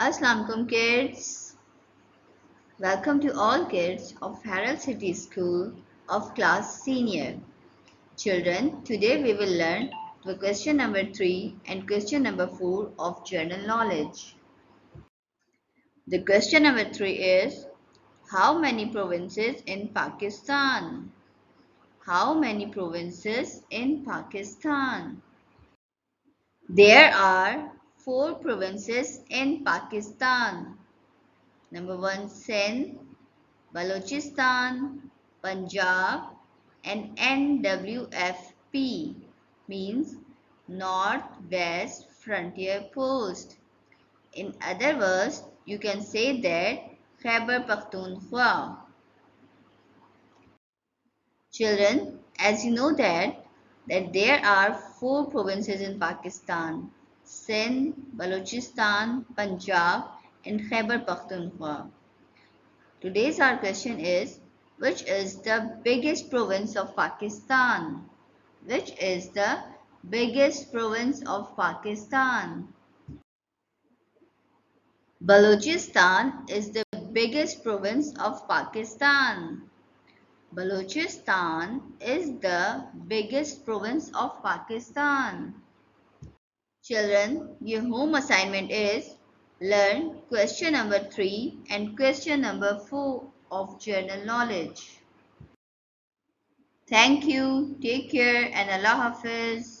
Assalamu alaikum kids. Welcome to all kids of Herald City School of class senior. Children, today we will learn the question number 3 and question number 4 of general knowledge. The question number 3 is, how many provinces in Pakistan? How many provinces in Pakistan? There are 4 provinces in Pakistan. Number 1, Sindh, Balochistan, Punjab, and NWFP means North West Frontier Post. In other words, you can say that Khyber Pakhtunkhwa. Children, as you know that there are 4 provinces in Pakistan: Sindh, Balochistan, Punjab, and Khyber Pakhtunkhwa. Today's our question is, which is the biggest province of Pakistan? Which is the biggest province of Pakistan? Balochistan is the biggest province of Pakistan. Balochistan is the biggest province of Pakistan. Children, your home assignment is learn question number 3 and question number 4 of general knowledge. Thank you. Take care and Allah Hafiz.